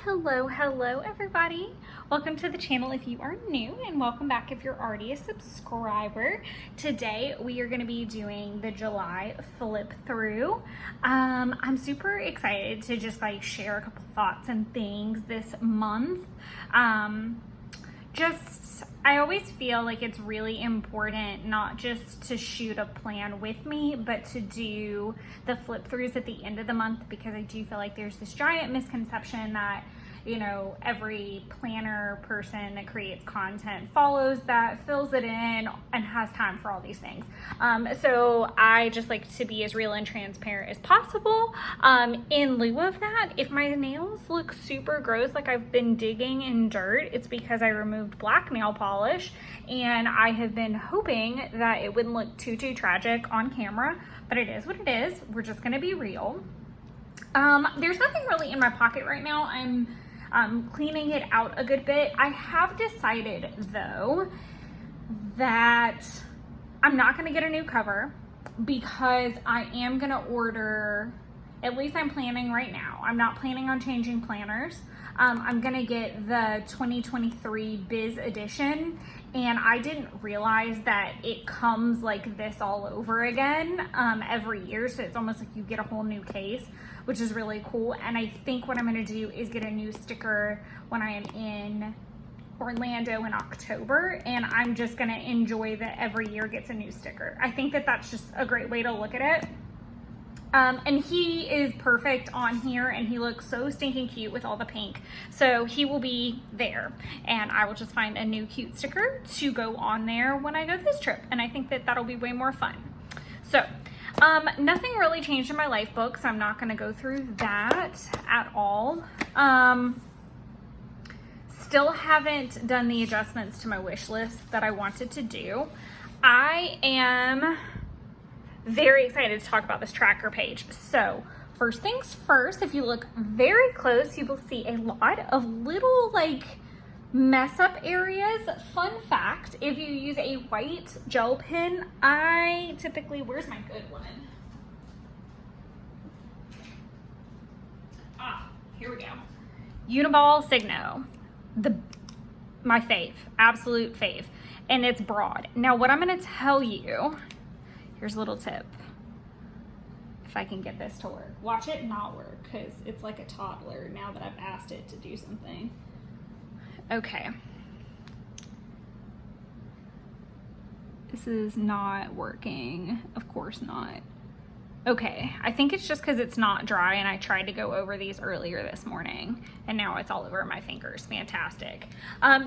Hello everybody. Welcome to the channel if you are new, and welcome back if you're already a subscriber. Today we are going to be doing the July flip through. I'm super excited to just share a couple thoughts and things this month. I always feel like it's really important not just to shoot a plan with me, but to do the flip throughs at the end of the month, because I do feel like there's this giant misconception that, you know, every planner person that creates content follows that, fills it in, and has time for all these things. So I just like to be as real and transparent as possible. In lieu of that, if my nails look super gross, like I've been digging in dirt, it's because I removed black nail polish, and I have been hoping that it wouldn't look too tragic on camera, but it is what it is. We're just gonna be real. There's nothing really in my pocket right now. I'm cleaning it out a good bit. I have decided though that I'm not gonna get a new cover, because I am gonna order, at least I'm planning right now, I'm not planning on changing planners. I'm gonna get the 2023 Biz Edition, and I didn't realize that it comes like this all over again every year, so it's almost like you get a whole new case, which is really cool. And I think what I'm gonna do is get a new sticker when I am in Orlando in October, and I'm just gonna enjoy that every year gets a new sticker. I think that that's just a great way to look at it. And he is perfect on here, and he looks so stinking cute with all the pink. So he will be there, and I will just find a new cute sticker to go on there when I go this trip. And I think that that'll be way more fun. So nothing really changed in my life book, so I'm not gonna go through that at all. Still haven't done the adjustments to my wish list that I wanted to do. I am very excited to talk about this tracker page. So first things first, if you look very close, you will see a lot of little mess up areas. Fun fact, if you use a white gel pen, I typically, where's my good one? Here we go. Uniball Signo, my fave, absolute fave, and it's broad. Now what I'm gonna tell you, here's a little tip. If I can get this to work. Watch it not work, because it's like a toddler now that I've asked it to do something. Okay. This is not working. Of course not. Okay, I think it's just because it's not dry, and I tried to go over these earlier this morning, and now it's all over my fingers. Fantastic.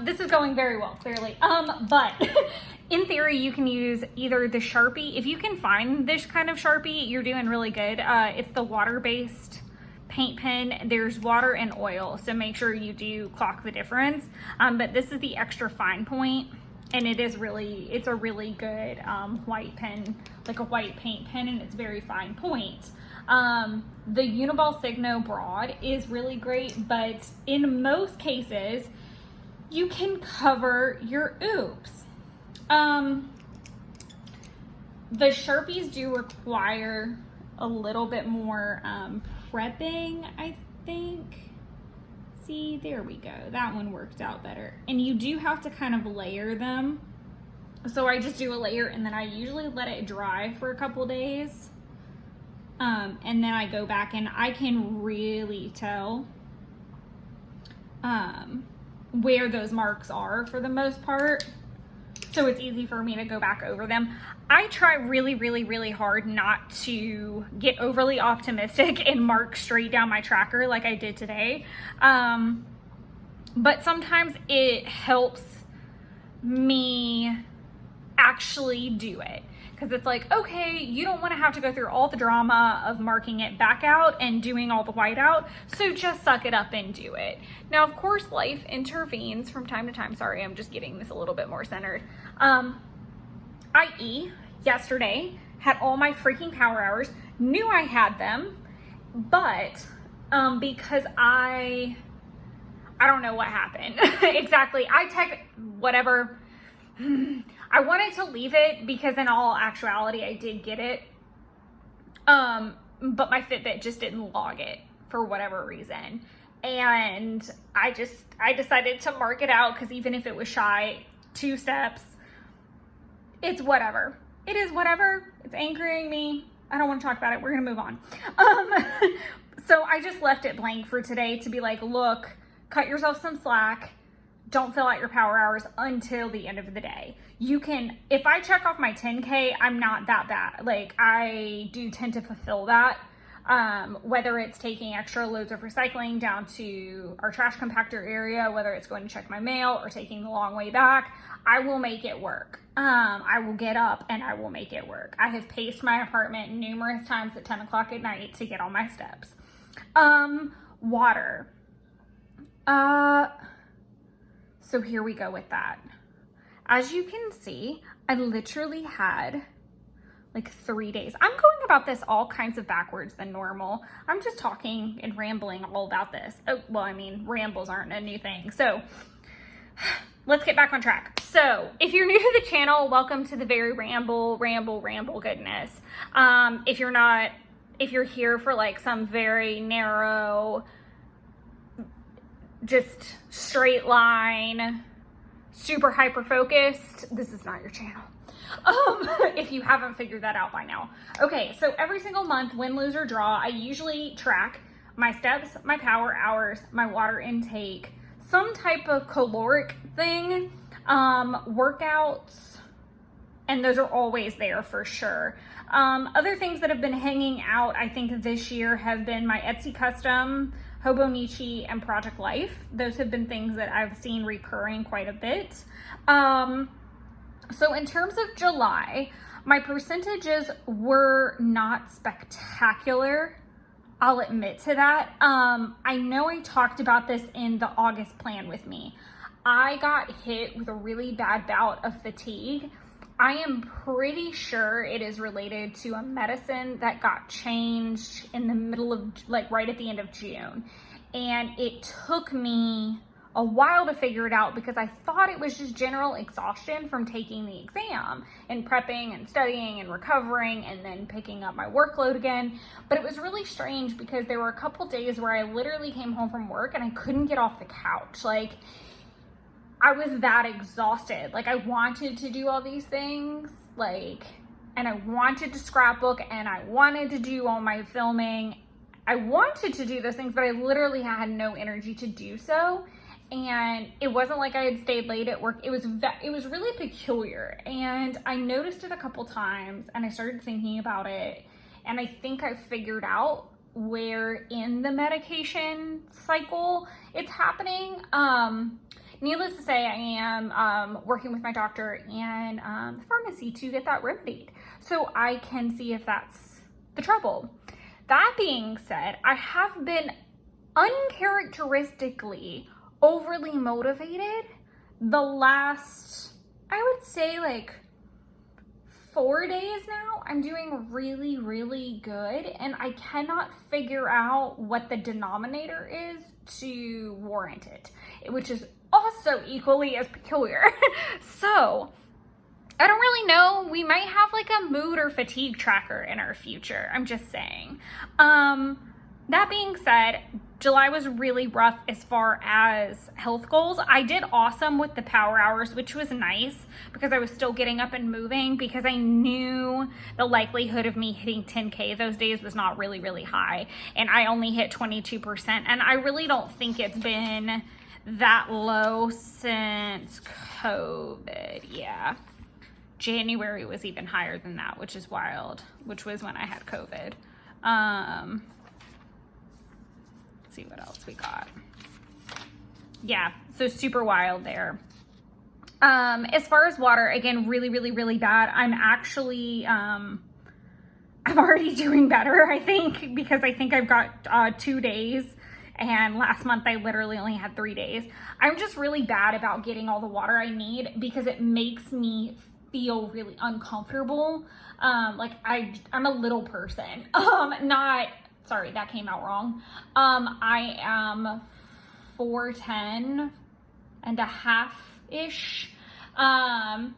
This is going very well, clearly. But in theory, you can use either the Sharpie. If you can find this kind of Sharpie, you're doing really good. It's the water-based paint pen. There's water and oil, so make sure you do clock the difference. But this is the extra fine point, and it's a really good white pen, like a white paint pen, and it's very fine point. The Uniball Signo Broad is really great, but in most cases, you can cover your oops. The Sharpies do require a little bit more prepping, I think. See, there we go. That one worked out better. And you do have to kind of layer them. So I just do a layer, and then I usually let it dry for a couple days. And then I go back, and I can really tell where those marks are for the most part. So it's easy for me to go back over them. I try really hard not to get overly optimistic and mark straight down my tracker like I did today. But sometimes it helps me actually do it, because it's like, okay, you don't want to have to go through all the drama of marking it back out and doing all the white out, so just suck it up and do it. Now, of course, life intervenes from time to time. Sorry, I'm just getting this a little bit more centered. I.e., yesterday, had all my freaking power hours, knew I had them, but because I don't know what happened exactly. Whatever. I wanted to leave it because in all actuality, I did get it. But my Fitbit just didn't log it for whatever reason. And I decided to mark it out because even if it was shy 2 steps, it's whatever. It is whatever. It's angering me. I don't want to talk about it. We're going to move on. So I just left it blank for today to be like, look, cut yourself some slack. Don't fill out your power hours until the end of the day. You can, if I check off my 10K, I'm not that bad. Like, I do tend to fulfill that. Whether it's taking extra loads of recycling down to our trash compactor area, whether it's going to check my mail or taking the long way back, I will make it work. I will get up and I will make it work. I have paced my apartment numerous times at 10 o'clock at night to get all my steps. Water. So here we go with that. As you can see, I literally had like 3 days. I'm going about this all kinds of backwards than normal. I'm just talking and rambling all about this. Oh, well, I mean, rambles aren't a new thing. So let's get back on track. So if you're new to the channel, welcome to the very ramble goodness. If you're here for like some very narrow, just straight line, super hyper focused, this is not your channel. If you haven't figured that out by now. Okay, so every single month, win, lose, or draw, I usually track my steps, my power hours, my water intake, some type of caloric thing, workouts, and those are always there for sure. Other things that have been hanging out, I think this year, have been my Etsy custom, Hobonichi, and Project Life. Those have been things that I've seen recurring quite a bit. So in terms of July, my percentages were not spectacular. I'll admit to that. I know I talked about this in the August plan with me. I got hit with a really bad bout of fatigue. I am pretty sure it is related to a medicine that got changed in the middle of, like right at the end of June. And it took me a while to figure it out because I thought it was just general exhaustion from taking the exam and prepping and studying and recovering and then picking up my workload again. But it was really strange because there were a couple days where I literally came home from work and I couldn't get off the couch. Like, I was that exhausted. Like, I wanted to do all these things, like, and I wanted to scrapbook and I wanted to do all my filming. I wanted to do those things, but I literally had no energy to do so. And it wasn't like I had stayed late at work. It was really peculiar. And I noticed it a couple times and I started thinking about it. And I think I figured out where in the medication cycle it's happening. Needless to say, I am working with my doctor and the pharmacy to get that remedied so I can see if that's the trouble. That being said, I have been uncharacteristically overly motivated the last, I would say, like 4 days now. I'm doing really, really good, and I cannot figure out what the denominator is to warrant it, which is also equally as peculiar. So I don't really know. We might have like a mood or fatigue tracker in our future. I'm just saying. That being said, July was really rough as far as health goals. I did awesome with the power hours, which was nice because I was still getting up and moving because I knew the likelihood of me hitting 10K those days was not really, really high. And I only hit 22%. And I really don't think it's been that low since COVID. Yeah. January was even higher than that, which is wild, which was when I had COVID. Let's see what else we got. Yeah, so super wild there. As far as water, again, really, really, really bad. I'm actually, I'm already doing better, I think, because I think I've got 2 days. And last month I literally only had 3 days. I'm just really bad about getting all the water I need because it makes me feel really uncomfortable. Like I'm a little person. Sorry, that came out wrong. I am 4'10" and a half-ish, and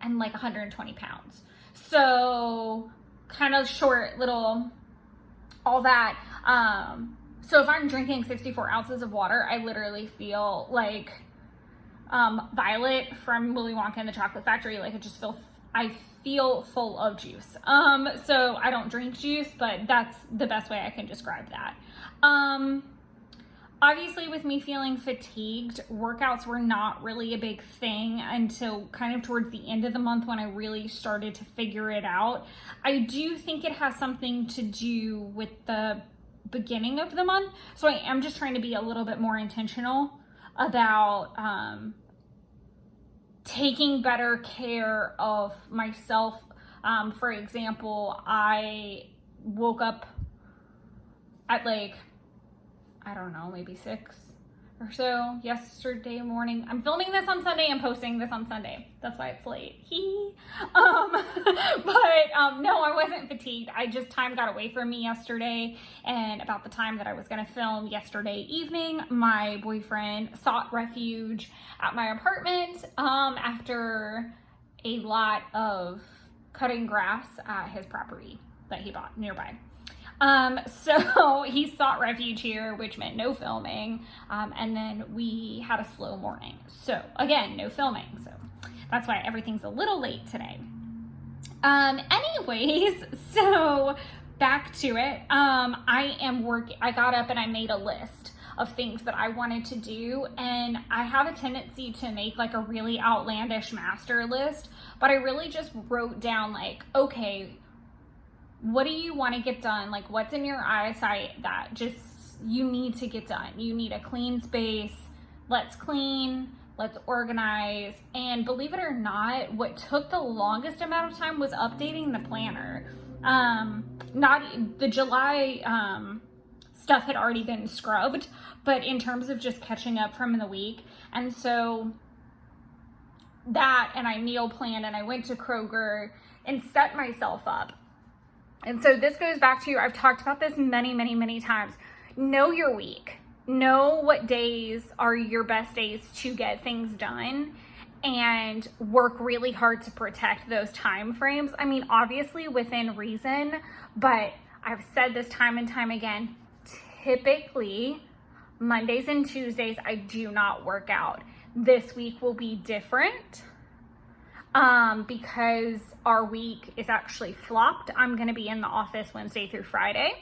like 120 pounds. So kind of short, little, all that. So if I'm drinking 64 ounces of water, I literally feel like Violet from Willy Wonka and the Chocolate Factory. Like I feel full of juice. So I don't drink juice, but that's the best way I can describe that. Obviously with me feeling fatigued, workouts were not really a big thing until kind of towards the end of the month when I really started to figure it out. I do think it has something to do with the beginning of the month. So I am just trying to be a little bit more intentional about taking better care of myself. For example, I woke up at like, I don't know, maybe 6 or so yesterday morning. I'm filming this on Sunday and posting this on Sunday. That's why it's late. No, I wasn't fatigued. Time got away from me yesterday, and about the time that I was gonna film yesterday evening, my boyfriend sought refuge at my apartment after a lot of cutting grass at his property that he bought nearby. So he sought refuge here, which meant no filming. And then we had a slow morning. So again, no filming. So that's why everything's a little late today. Anyways, so back to it. I got up and I made a list of things that I wanted to do. And I have a tendency to make like a really outlandish master list, but I really just wrote down like, okay, what do you want to get done? Like what's in your eyesight that just you need to get done? You need a clean space. Let's clean, let's organize. And believe it or not, what took the longest amount of time was updating the planner. Not the July stuff had already been scrubbed, but in terms of just catching up from the week. And so that, and I meal planned and I went to Kroger and set myself up. And so this goes back to I've talked about this many, many, many times. Know your week. Know what days are your best days to get things done and work really hard to protect those time frames. I mean, obviously within reason, but I've said this time and time again, typically Mondays and Tuesdays, I do not work out. This week will be different. Because our week is actually flopped. I'm going to be in the office Wednesday through Friday.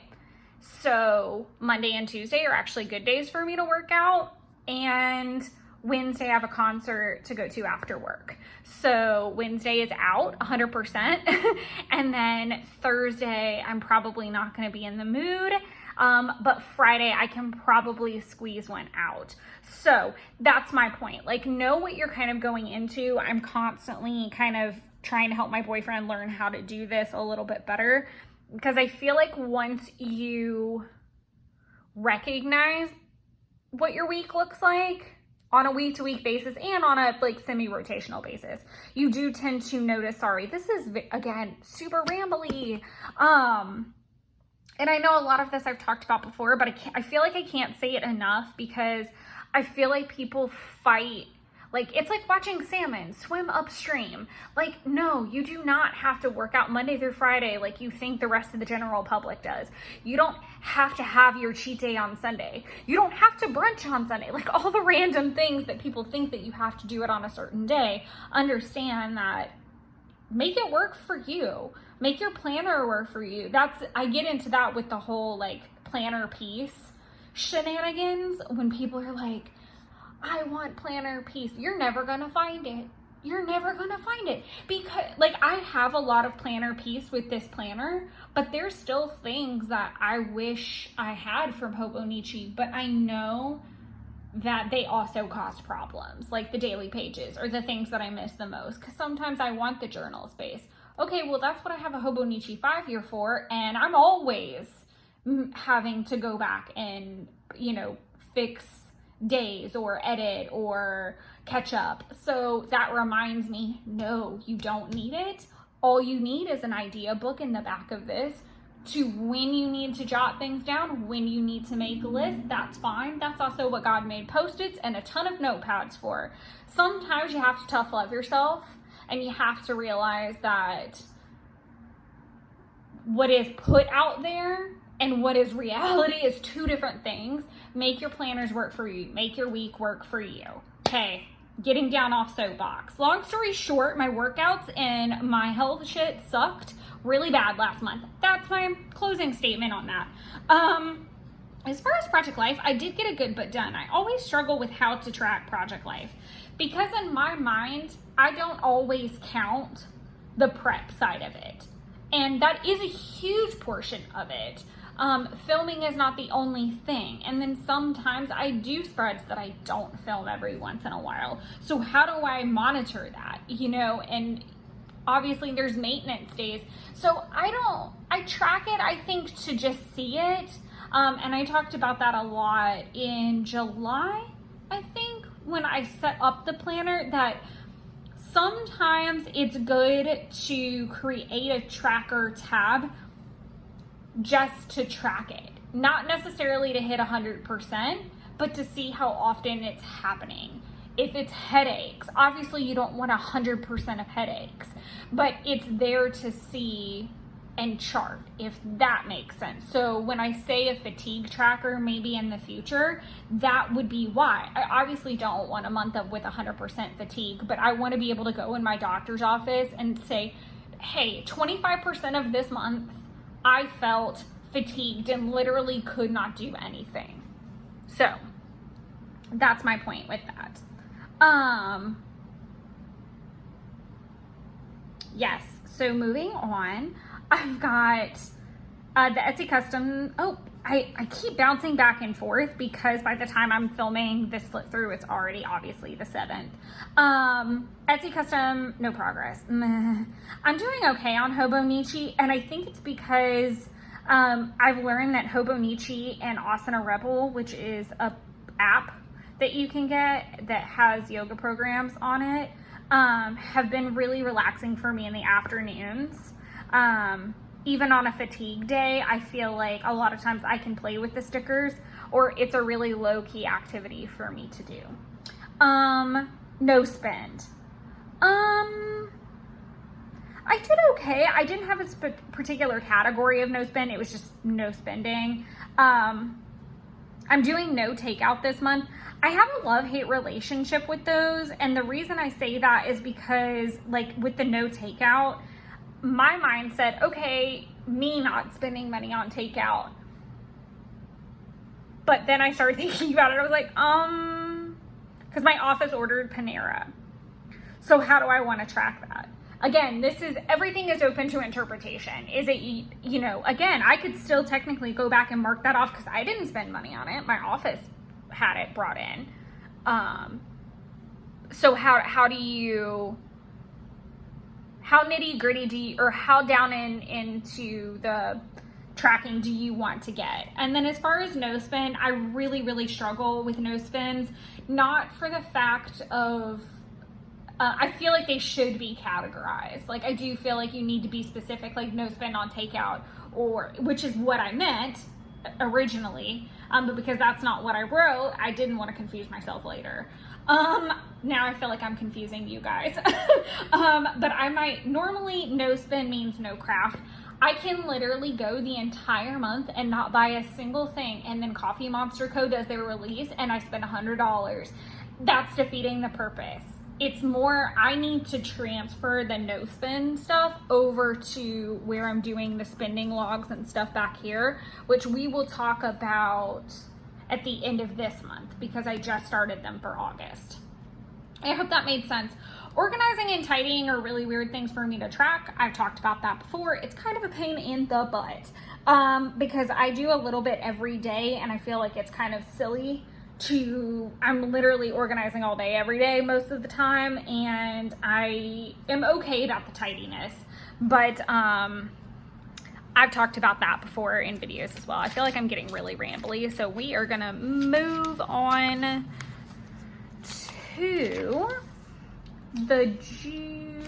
So Monday and Tuesday are actually good days for me to work out. And Wednesday I have a concert to go to after work. So Wednesday is out 100%. And then Thursday, I'm probably not going to be in the mood. But Friday I can probably squeeze one out. So that's my point. Like, know what you're kind of going into. I'm constantly kind of trying to help my boyfriend learn how to do this a little bit better, because I feel like once you recognize what your week looks like on a week-to-week basis and on a like semi-rotational basis, you do tend to notice, sorry, this is again super rambly. And I know a lot of this I've talked about before, but I feel like I can't say it enough, because I feel like people fight. Like, it's like watching salmon swim upstream. Like, no, you do not have to work out Monday through Friday like you think the rest of the general public does. You don't have to have your cheat day on Sunday. You don't have to brunch on Sunday. Like, all the random things that people think that you have to do it on a certain day. Understand that. Make it work for you. Make your planner work for you. I get into that with the whole like planner piece shenanigans, when people are like, I want planner piece. You're never gonna find it. You're never gonna find it, because like I have a lot of planner piece with this planner, but there's still things that I wish I had from Hobonichi, but I know that they also cause problems, like the daily pages or the things that I miss the most, because sometimes I want the journal space. Okay, well, that's what I have a Hobonichi 5-year for, and I'm always having to go back and, fix days or edit or catch up. So that reminds me, no, you don't need it. All you need is an idea book in the back of this to when you need to jot things down, when you need to make a list. That's fine. That's also what God made Post-its and a ton of notepads for. Sometimes you have to tough love yourself, and you have to realize that what is put out there and what is reality is two different things. Make your planners work for you. Make your week work for you. Okay, getting down off soapbox. Long story short, my workouts and my health shit sucked really bad last month. That's my closing statement on that. As far as Project Life, I did get a good bit done. I always struggle with how to track Project Life because in my mind, I don't always count the prep side of it. And that is a huge portion of it. Filming is not the only thing. And then sometimes I do spreads that I don't film every once in a while. So how do I monitor that? And obviously there's maintenance days. So I track it, I think, to just see it. And I talked about that a lot in July, I think, when I set up the planner, that sometimes it's good to create a tracker tab just to track it. Not necessarily to hit 100%, but to see how often it's happening. If it's headaches, obviously you don't want 100% of headaches, but it's there to see and chart, if that makes sense. So when I say a fatigue tracker, maybe in the future, that would be why. I obviously don't want a month with 100% fatigue, but I want to be able to go in my doctor's office and say, hey, 25% of this month, I felt fatigued and literally could not do anything. So that's my point with that. Yes, so moving on, I've got the Etsy custom. I keep bouncing back and forth because by the time I'm filming this flip through, it's already obviously the 7th. Etsy custom, no progress. I'm doing okay on Hobonichi, and I think it's because I've learned that Hobonichi and Asana Rebel, which is a app that you can get that has yoga programs on it, have been really relaxing for me in the afternoons. Even on a fatigue day, I feel like a lot of times I can play with the stickers, or it's a really low-key activity for me to do. No spend. I did okay. I didn't have a particular category of no spend. It was just no spending. I'm doing no takeout this month. I have a love-hate relationship with those, and the reason I say that is because, like, with the no takeout, my mind said, okay, me not spending money on takeout. But then I started thinking about it. I was like, because my office ordered Panera. So how do I want to track that? Again, everything is open to interpretation. Is it, again, I could still technically go back and mark that off because I didn't spend money on it. My office had it brought in. So how nitty gritty do you, or how down into the tracking do you want to get? And then as far as no spend, I really, really struggle with no spends, not for the fact of, I feel like they should be categorized. Like, I do feel like you need to be specific, like no spend on takeout, which is what I meant originally, but because that's not what I wrote, I didn't want to confuse myself later. Now I feel like I'm confusing you guys. But I might, normally no spend means no craft. I can literally go the entire month and not buy a single thing, and then Coffee Monster Co. does their release and I spend $100. That's defeating the purpose. It's more, I need to transfer the no spend stuff over to where I'm doing the spending logs and stuff back here, which we will talk about at the end of this month because I just started them for August. I hope that made sense. Organizing and tidying are really weird things for me to track. I've talked about that before. It's kind of a pain in the butt because I do a little bit every day and I feel like it's kind of silly I'm literally organizing all day, every day, most of the time, and I am okay about the tidiness, but I've talked about that before in videos as well. I feel like I'm getting really rambly, so we are gonna move on to the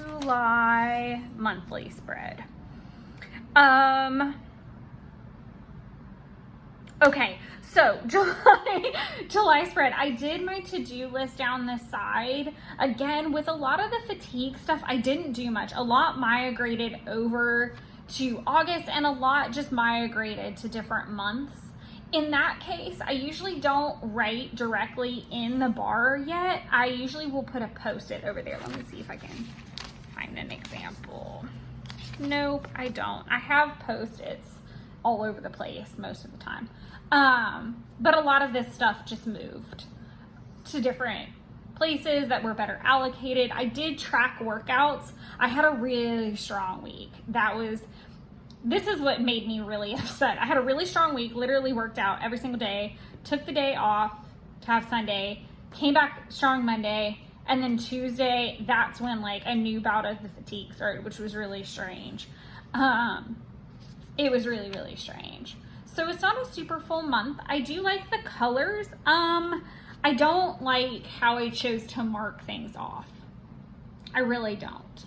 July monthly spread. Okay, so July spread. I did my to-do list down the side. Again, with a lot of the fatigue stuff, I didn't do much. A lot migrated over to August, and a lot just migrated to different months. In that case, I usually don't write directly in the bar yet. I usually will put a post-it over there. Let me see if I can find an example. Nope, I don't. I have post-its all over the place most of the time. But a lot of this stuff just moved to different places that were better allocated. I did track workouts. I had a really strong week. This is what made me really upset. I had a really strong week, literally worked out every single day, took the day off to have Sunday, came back strong Monday, and then Tuesday, that's when like a new bout of the fatigue started, which was really strange. It was really, really strange. So it's not a super full month. I do like the colors. I don't like how I chose to mark things off. I really don't.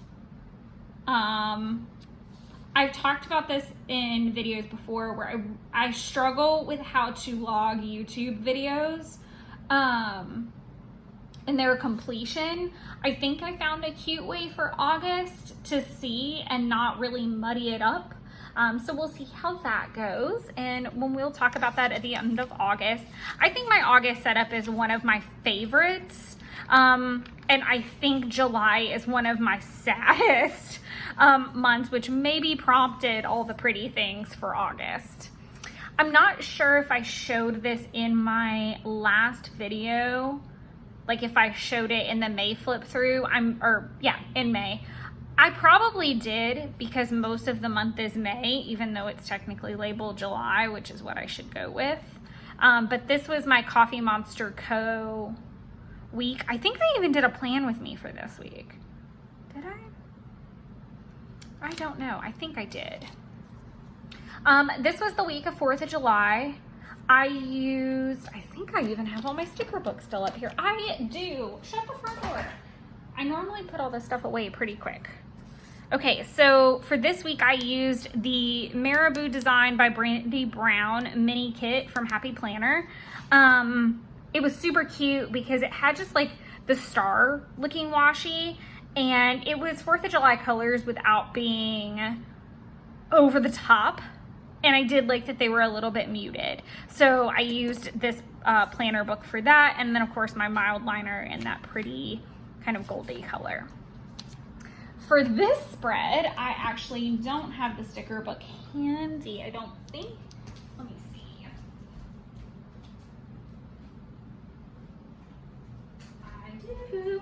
I've talked about this in videos before where I struggle with how to log YouTube videos and their completion. I think I found a cute way for August to see and not really muddy it up. So we'll see how that goes, and when we'll talk about that at the end of August. I think my August setup is one of my favorites, and I think July is one of my saddest months, which maybe prompted all the pretty things for August. I'm not sure if I showed this in my last video, like if I showed it in the May flip through, in May. I probably did, because most of the month is May, even though it's technically labeled July, which is what I should go with. But this was my Coffee Monster Co. week. I think they even did a plan with me for this week. Did I? I don't know. I think I did. This was the week of 4th of July. I think I even have all my sticker books still up here. I do. Shut the front door. I normally put all this stuff away pretty quick. Okay, so for this week, I used the Marabou Design by Brandy Brown mini kit from Happy Planner. It was super cute because it had just like the star looking washi, and it was 4th of July colors without being over the top. And I did like that they were a little bit muted. So I used this planner book for that. And then of course my mild liner in that pretty kind of goldy color. For this spread, I actually don't have the sticker book handy, I don't think. Let me see. I do.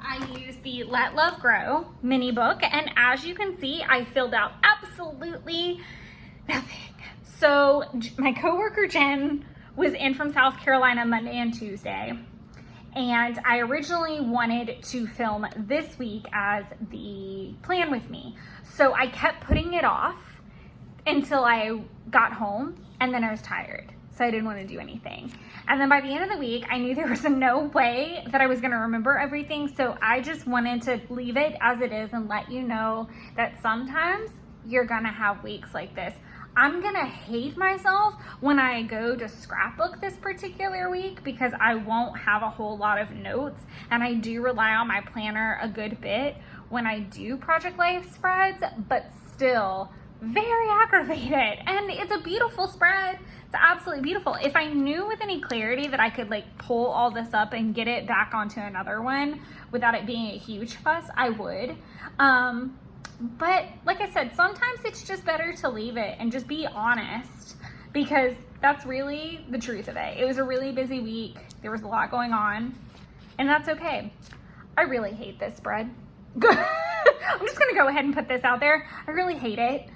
I used the Let Love Grow mini book, and as you can see, I filled out absolutely nothing. So my coworker Jen was in from South Carolina Monday and Tuesday. And I originally wanted to film this week as the plan with me. So I kept putting it off until I got home, and then I was tired. So I didn't want to do anything. And then by the end of the week, I knew there was no way that I was going to remember everything. So I just wanted to leave it as it is and let you know that sometimes you're going to have weeks like this. I'm gonna hate myself when I go to scrapbook this particular week because I won't have a whole lot of notes, and I do rely on my planner a good bit when I do Project Life spreads, but still very aggravated. And it's a beautiful spread. It's absolutely beautiful. If I knew with any clarity that I could like pull all this up and get it back onto another one without it being a huge fuss, I would. But like I said, sometimes it's just better to leave it and just be honest, because that's really the truth of it. It was a really busy week. There was a lot going on, and that's okay. I really hate this spread. I'm just gonna go ahead and put this out there. I really hate it.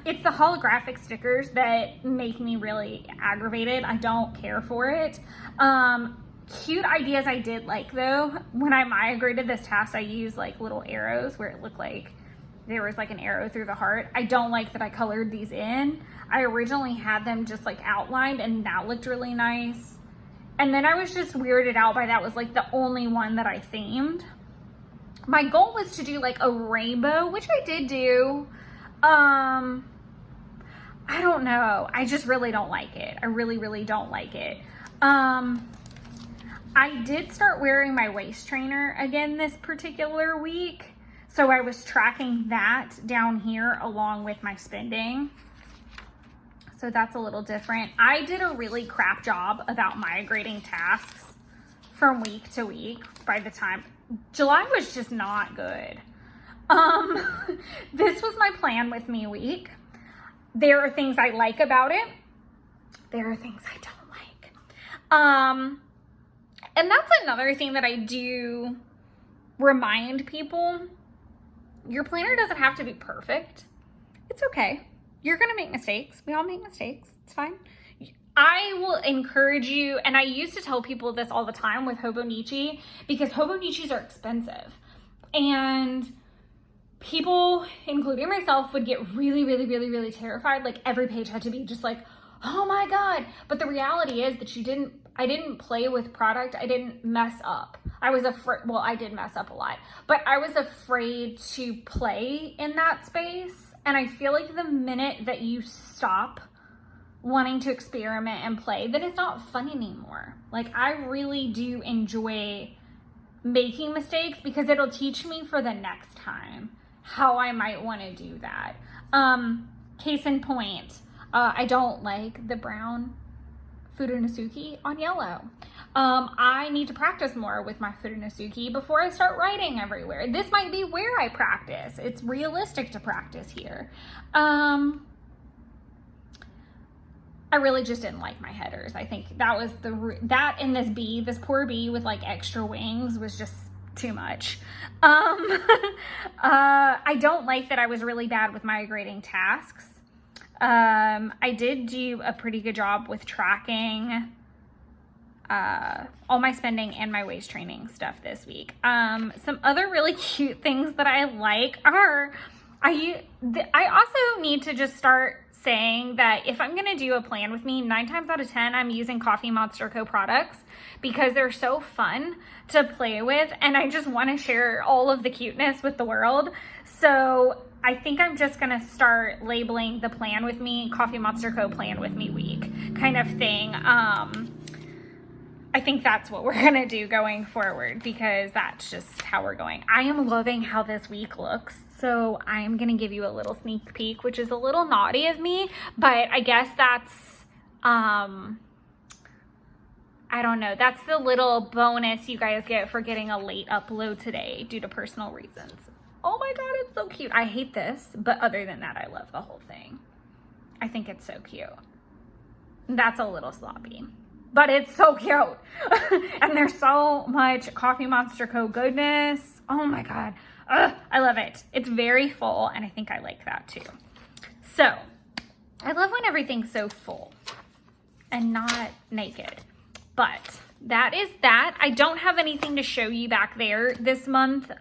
It's the holographic stickers that make me really aggravated. I don't care for it. Cute ideas I did like though. When I migrated this task, I used like little arrows where it looked like there was like an arrow through the heart. I don't like that I colored these in. I originally had them just like outlined, and that looked really nice. And then I was just weirded out by that was like the only one that I themed. My goal was to do like a rainbow, which I did do. I don't know. I just really don't like it. I really, really don't like it. I did start wearing my waist trainer again this particular week. So I was tracking that down here along with my spending. So that's a little different. I did a really crap job about migrating tasks from week to week. By the time July was just not good. This was my plan with me week. There are things I like about it. There are things I don't like. And that's another thing that I do remind people. Your planner doesn't have to be perfect. It's okay. You're going to make mistakes. We all make mistakes. It's fine. I will encourage you, and I used to tell people this all the time with Hobonichi, because Hobonichis are expensive. And people, including myself, would get really, really, really, really terrified. Like every page had to be just like, oh my God. But the reality is that I didn't play with product. I didn't mess up. I was afraid, well, I did mess up a lot, but I was afraid to play in that space. And I feel like the minute that you stop wanting to experiment and play, then it's not fun anymore. Like I really do enjoy making mistakes because it'll teach me for the next time how I might want to do that. Case in point, I don't like the brown Fudenosuke on yellow. I need to practice more with my Fudenosuke before I start writing everywhere. This might be where I practice. It's realistic to practice here. I really just didn't like my headers. I think that was that and this bee, this poor bee with like extra wings was just too much. I don't like that I was really bad with migrating tasks. I did do a pretty good job with tracking all my spending and my waist training stuff this week. Some other really cute things that I like are, I also need to just start saying that if I'm going to do a plan with me, 9 times out of 10, I'm using Coffee Monster Co. products because they're so fun to play with. And I just want to share all of the cuteness with the world. So I think I'm just going to start labeling the plan with me, Coffee Monster Co. plan with me week kind of thing. I think that's what we're going to do going forward because that's just how we're going. I am loving how this week looks. So I'm going to give you a little sneak peek, which is a little naughty of me, but I guess that's, I don't know. That's the little bonus you guys get for getting a late upload today due to personal reasons. Oh my God, it's so cute. I hate this, but other than that, I love the whole thing. I think it's so cute. That's a little sloppy, but it's so cute. And there's so much Coffee Monster Co. goodness. Oh my God. I love it. It's very full, and I think I like that too. So, I love when everything's so full and not naked. But that is that. I don't have anything to show you back there this month.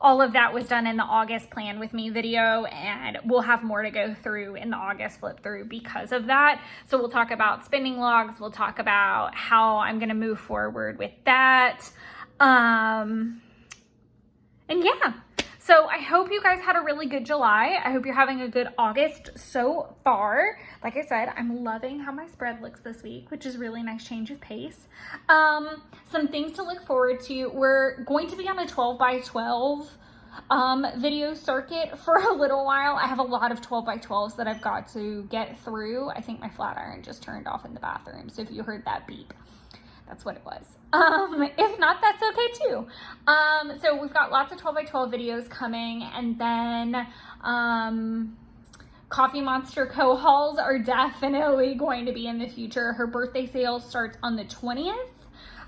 All of that was done in the August plan with me video, and we'll have more to go through in the August flip through because of that. So we'll talk about spending logs. We'll talk about how I'm going to move forward with that. And yeah, so I hope you guys had a really good July. I hope you're having a good August so far. Like I said, I'm loving how my spread looks this week, which is really nice change of pace. Some things to look forward to. We're going to be on a 12 by 12 video circuit for a little while. I have a lot of 12 by 12s that I've got to get through. I think my flat iron just turned off in the bathroom. So if you heard that beep, that's what it was. If not, that's okay too. So we've got lots of 12 by 12 videos coming, and then Coffee Monster Co. hauls are definitely going to be in the future. Her birthday sale starts on the 20th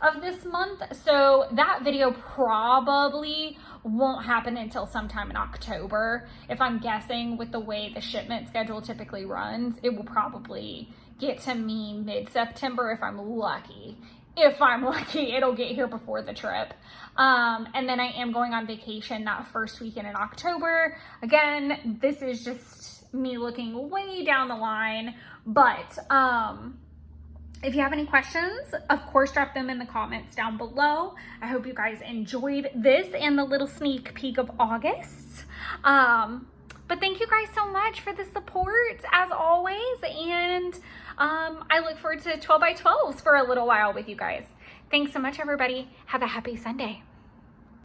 of this month, so that video probably won't happen until sometime in October. If I'm guessing with the way the shipment schedule typically runs, it will probably get to me mid-September if I'm lucky. If I'm lucky, it'll get here before the trip. And then I am going on vacation that first weekend in October. Again, this is just me looking way down the line. But if you have any questions, of course, drop them in the comments down below. I hope you guys enjoyed this and the little sneak peek of August. But thank you guys so much for the support, as always. And I look forward to 12 by 12s for a little while with you guys. Thanks so much, everybody. Have a happy Sunday.